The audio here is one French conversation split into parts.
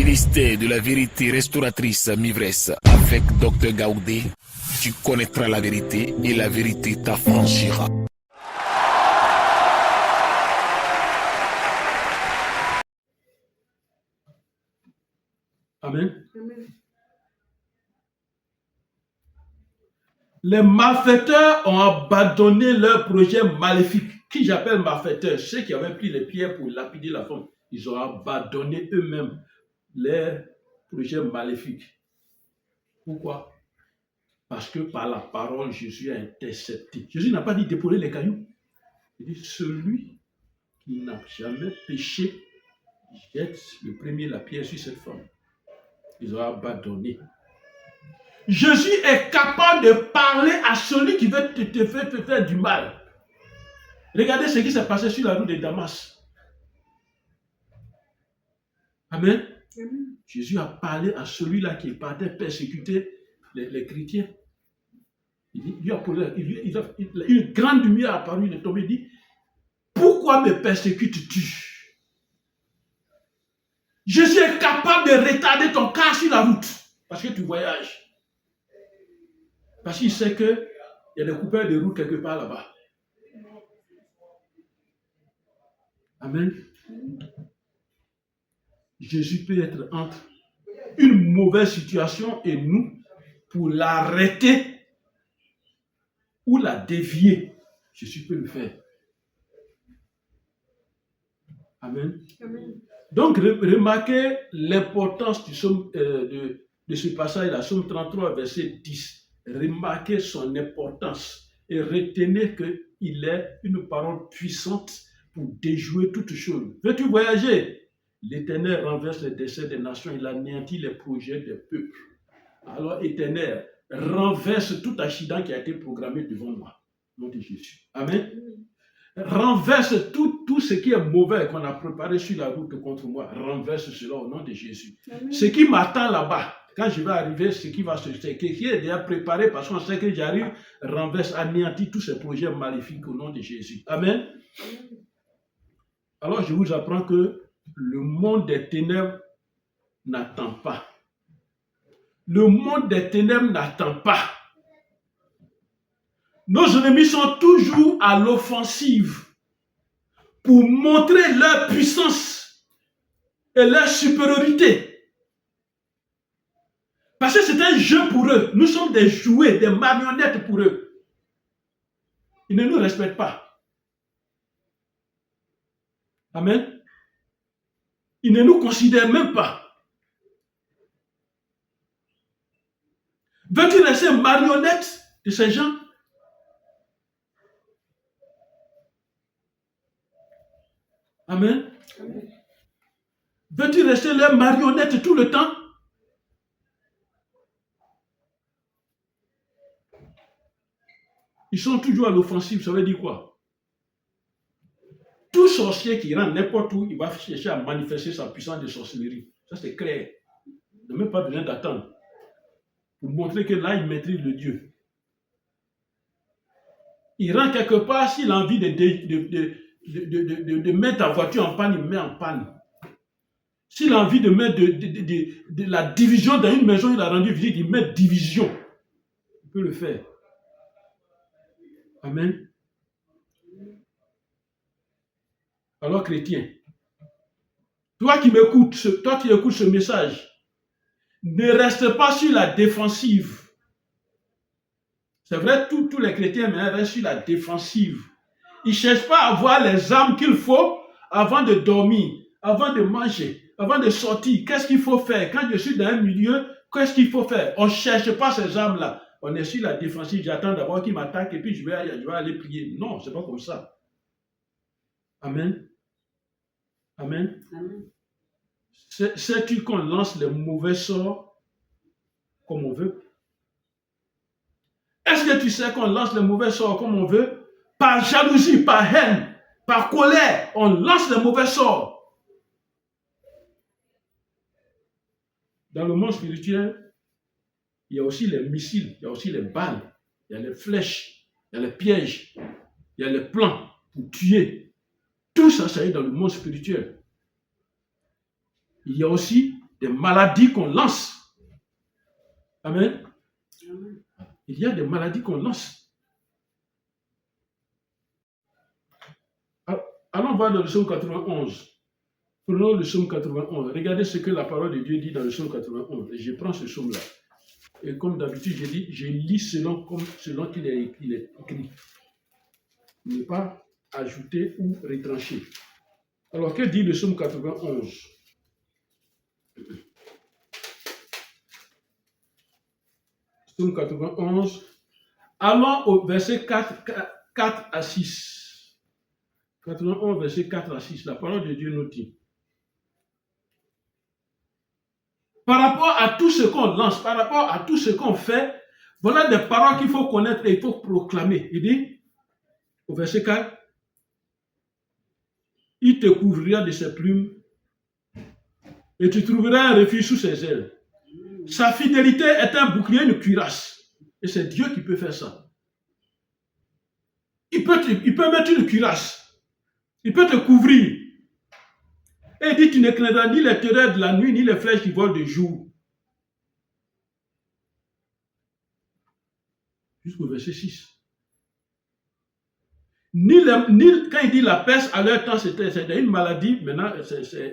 Ministère de la vérité restauratrice Mivresse avec Dr Gaoudé, tu connaîtras la vérité et la vérité t'affranchira. Amen. Les malfaiteurs ont abandonné leur projet maléfique, qui j'appelle malfaiteurs, ceux qui avaient pris les pierres pour lapider la femme. Ils ont abandonné eux-mêmes leur projet maléfique. Pourquoi? Parce que par la parole, Jésus a intercepté. Jésus n'a pas dit déposer les cailloux. Il dit celui qui n'a jamais péché jette le premier la pierre sur cette femme. Ils ont abandonné. Jésus est capable de parler à celui qui veut te faire du mal. Regardez ce qui s'est passé sur la route de Damas. Amen. Amen. Jésus a parlé à celui-là qui partait persécuter les chrétiens. Une grande lumière est apparue, il est tombé, il dit, pourquoi me persécutes-tu? Jésus est capable de retarder ton car sur la route parce que tu voyages. Parce qu'il sait qu'il y a des coupeurs de route quelque part là-bas. Amen. Jésus peut être entre une mauvaise situation et nous pour l'arrêter ou la dévier. Jésus peut le faire. Amen. Amen. Donc, remarquez l'importance du psaume, de ce passage, la Somme 33, verset 10. Remarquez son importance et retenez qu'il est une parole puissante pour déjouer toutes choses. Veux-tu voyager? L'Éternel renverse les desseins des nations, il anéantit les projets des peuples. Alors, Éternel, renverse tout accident qui a été programmé devant moi. Au nom de Jésus. Amen. Renverse tout ce qui est mauvais qu'on a préparé sur la route contre moi. Renverse cela au nom de Jésus. Amen. Ce qui m'attend là-bas, quand je vais arriver, ce qui est déjà préparé parce qu'on sait que j'arrive, renverse, anéantit tous ces projets maléfiques au nom de Jésus. Amen. Alors je vous apprends que le monde des ténèbres n'attend pas. Le monde des ténèbres n'attend pas. Nos ennemis sont toujours à l'offensive pour montrer leur puissance et leur supériorité. Parce que c'est un jeu pour eux. Nous sommes des jouets, des marionnettes pour eux. Ils ne nous respectent pas. Amen. Ils ne nous considèrent même pas. Veux-tu rester marionnette de ces gens? Amen. Amen. Veux-tu rester leur marionnette tout le temps? Ils sont toujours à l'offensive, ça veut dire quoi? Tout sorcier qui rentre n'importe où, il va chercher à manifester sa puissance de sorcellerie. Ça c'est clair. Il n'a même pas besoin d'attendre. Pour montrer que là, il maîtrise le Dieu. Il rentre quelque part, s'il a envie de mettre ta voiture en panne, il met en panne. S'il a envie de mettre de la division dans une maison, il a rendu visite, il met division. Il peut le faire. Amen. Alors, chrétien, toi qui m'écoutes, toi qui écoutes ce message, ne reste pas sur la défensive. C'est vrai, tous les chrétiens, mais restent sur la défensive. Ils ne cherchent pas à avoir les armes qu'il faut avant de dormir, avant de manger, avant de sortir. Qu'est-ce qu'il faut faire? Quand je suis dans un milieu, qu'est-ce qu'il faut faire? On ne cherche pas ces armes-là. On est sur la défensive. J'attends d'abord qu'ils m'attaquent et puis je vais aller prier. Non, ce n'est pas comme ça. Amen. Amen. Amen. Sais-tu qu'on lance les mauvais sorts comme on veut? Est-ce que tu sais qu'on lance les mauvais sorts comme on veut? Par jalousie, par haine, par colère, on lance les mauvais sorts. Dans le monde spirituel, il y a aussi les missiles, il y a aussi les balles, il y a les flèches, il y a les pièges, il y a les plans pour tuer. Tout ça, ça est dans le monde spirituel. Il y a aussi des maladies qu'on lance. Amen. Il y a des maladies qu'on lance. Allons voir dans le psaume 91. Prenons le psaume 91. Regardez ce que la parole de Dieu dit dans le psaume 91. Et je prends ce psaume-là. Et comme d'habitude, je lis selon qu'il est écrit. Ne pas ajouter ou retrancher. Alors, que dit le psaume 91? Psaume 91. Allons au verset 4 à 6. 91, verset 4 à 6. La parole de Dieu nous dit. Par rapport à tout ce qu'on lance, par rapport à tout ce qu'on fait, voilà des paroles qu'il faut connaître et il faut proclamer. Il dit, au verset 4, il te couvrira de ses plumes et tu trouveras un refuge sous ses ailes. Sa fidélité est un bouclier, une cuirasse. Et c'est Dieu qui peut faire ça. Il peut mettre une cuirasse. Il peut te couvrir. Et il dit, tu ne craindras ni les terreurs de la nuit, ni les flèches qui volent de jour. Jusqu'au verset 6. Quand il dit la peste, à leur temps, c'était une maladie, maintenant c'est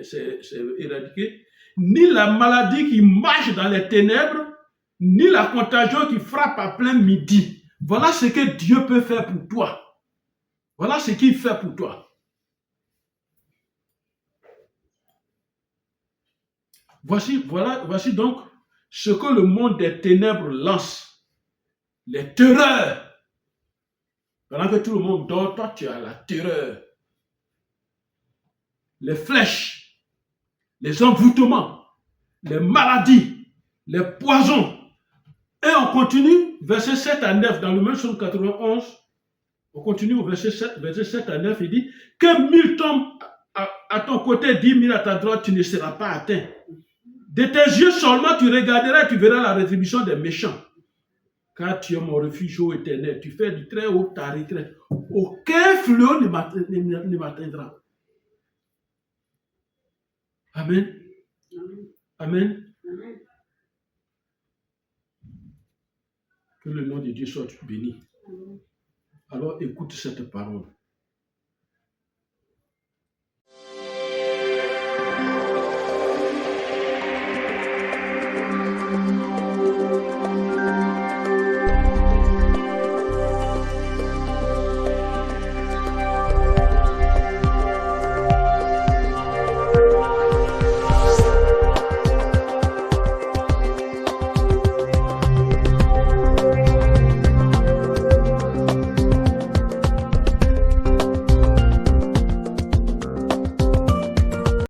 éradiqué. Ni la maladie qui marche dans les ténèbres, ni la contagion qui frappe à plein midi. Voilà ce que Dieu peut faire pour toi. Voilà ce qu'il fait pour toi. Voici donc ce que le monde des ténèbres lance. Les terreurs. Pendant que tout le monde dort, toi tu as la terreur. Les flèches, les envoûtements, les maladies, les poisons. Et on continue, verset 7 à 9, dans le même psaume 91, on continue au verset 7 à 9, il dit, que 1000 tombent à ton côté, 10 000 à ta droite, tu ne seras pas atteint. De tes yeux seulement, tu regarderas et tu verras la rétribution des méchants. Car tu es mon refuge, ô éternel, tu fais du très haut ta retraite. Aucun fléau ne m'atteindra. Amen. Amen. Que le nom de Dieu soit béni. Alors écoute cette parole.